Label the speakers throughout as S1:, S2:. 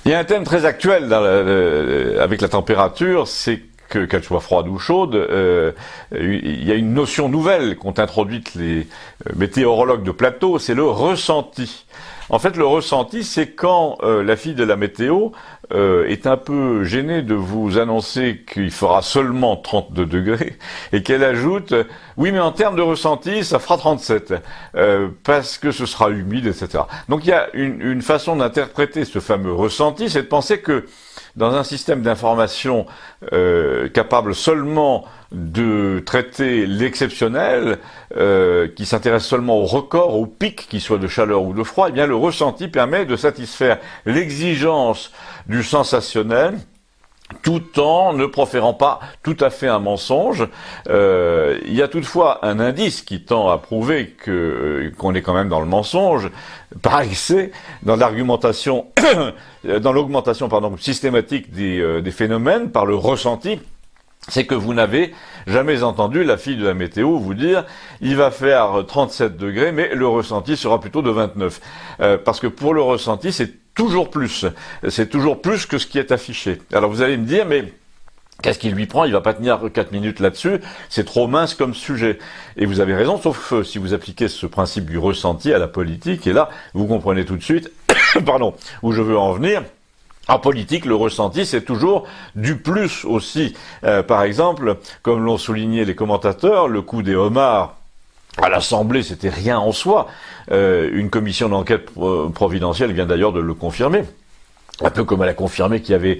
S1: Il y a un thème très actuel avec la température, c'est qu'elle soit froide ou chaude, il y a une notion nouvelle qu'ont introduite les météorologues de plateau, c'est le ressenti. En fait, le ressenti, c'est quand la fille de la météo est un peu gênée de vous annoncer qu'il fera seulement 32 degrés et qu'elle ajoute « Oui, mais en termes de ressenti, ça fera 37 parce que ce sera humide, etc. » Donc il y a une façon d'interpréter ce fameux ressenti, c'est de penser que dans un système d'information capable seulement de traiter l'exceptionnel, qui s'intéresse seulement au record, au pic, qu'il soit de chaleur ou de froid, eh bien le ressenti permet de satisfaire l'exigence du sensationnel, tout en ne proférant pas tout à fait un mensonge. Il y a toutefois un indice qui tend à prouver qu'on est quand même dans le mensonge, par excès, dans l'argumentation, dans l'augmentation systématique des phénomènes par le ressenti. C'est que vous n'avez jamais entendu la fille de la météo vous dire « il va faire 37 degrés, mais le ressenti sera plutôt de 29 ». Parce que pour le ressenti, c'est toujours plus que ce qui est affiché. Alors vous allez me dire « mais qu'est-ce qu'il lui prend? Il va pas tenir 4 minutes là-dessus, c'est trop mince comme sujet ». Et vous avez raison, sauf si vous appliquez ce principe du ressenti à la politique, et là, vous comprenez tout de suite où je veux en venir. En politique, le ressenti, c'est toujours du plus aussi. Par exemple, comme l'ont souligné les commentateurs, le coup des homards à l'Assemblée, c'était rien en soi. Une commission d'enquête providentielle vient d'ailleurs de le confirmer. Un peu comme elle a confirmé qu'il y avait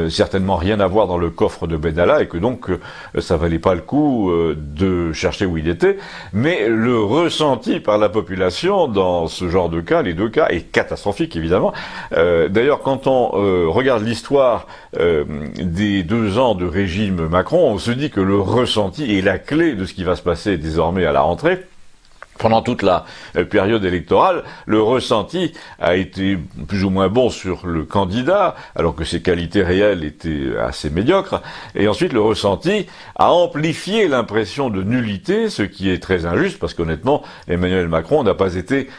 S1: certainement rien à voir dans le coffre de Benalla et que donc ça valait pas le coup de chercher où il était. Mais le ressenti par la population dans ce genre de cas, les deux cas, est catastrophique évidemment. D'ailleurs, quand on regarde l'histoire des 2 ans de régime Macron, on se dit que le ressenti est la clé de ce qui va se passer désormais à la rentrée. Pendant toute la période électorale, le ressenti a été plus ou moins bon sur le candidat, alors que ses qualités réelles étaient assez médiocres. Et ensuite, le ressenti a amplifié l'impression de nullité, ce qui est très injuste, parce qu'honnêtement, Emmanuel Macron n'a pas été,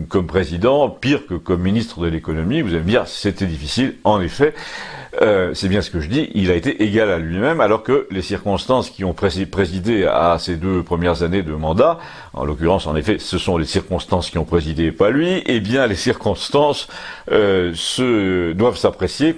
S1: comme président, pire que comme ministre de l'économie. Vous allez me dire, c'était difficile, en effet. C'est bien ce que je dis, il a été égal à lui-même, alors que les circonstances qui ont présidé à ces 2 premières années de mandat, en l'occurrence, en effet, ce sont les circonstances qui ont présidé, pas lui, eh bien, les circonstances doivent s'apprécier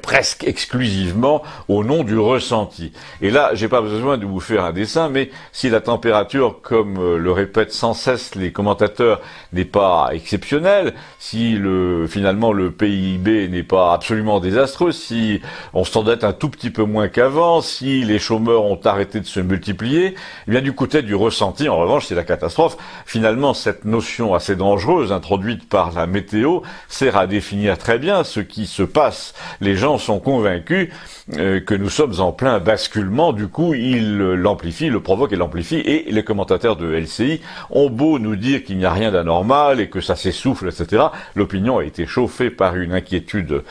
S1: presque exclusivement au nom du ressenti. Et là, j'ai pas besoin de vous faire un dessin, mais si la température, comme le répètent sans cesse les commentateurs, n'est pas exceptionnelle, si finalement le PIB n'est pas absolument désastreux, si on s'endette un tout petit peu moins qu'avant, si les chômeurs ont arrêté de se multiplier, eh bien du côté du ressenti, en revanche, c'est la catastrophe. Finalement, cette notion assez dangereuse introduite par la météo sert à définir très bien ce qui se passe. Les gens sont convaincus que nous sommes en plein basculement, du coup ils l'amplifient, le provoquent et l'amplifient, et les commentateurs de LCI ont beau nous dire qu'il n'y a rien d'anormal et que ça s'essouffle, etc. L'opinion a été chauffée par une inquiétude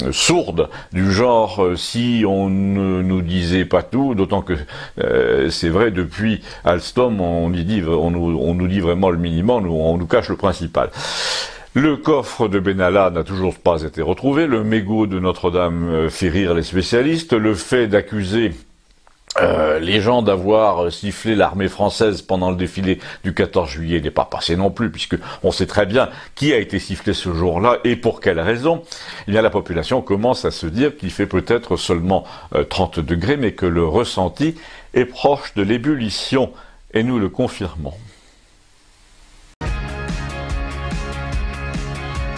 S1: sourde du genre si on ne nous disait pas tout, d'autant que c'est vrai, depuis Alstom on nous dit vraiment le minimum, on nous cache le principal. Le coffre de Benalla n'a toujours pas été retrouvé, le mégot de Notre-Dame fait rire les spécialistes, le fait d'accuser les gens d'avoir sifflé l'armée française pendant le défilé du 14 juillet n'est pas passé non plus, puisque on sait très bien qui a été sifflé ce jour-là et pour quelle raison. Eh bien, la population commence à se dire qu'il fait peut-être seulement 30 degrés, mais que le ressenti est proche de l'ébullition, et nous le confirmons.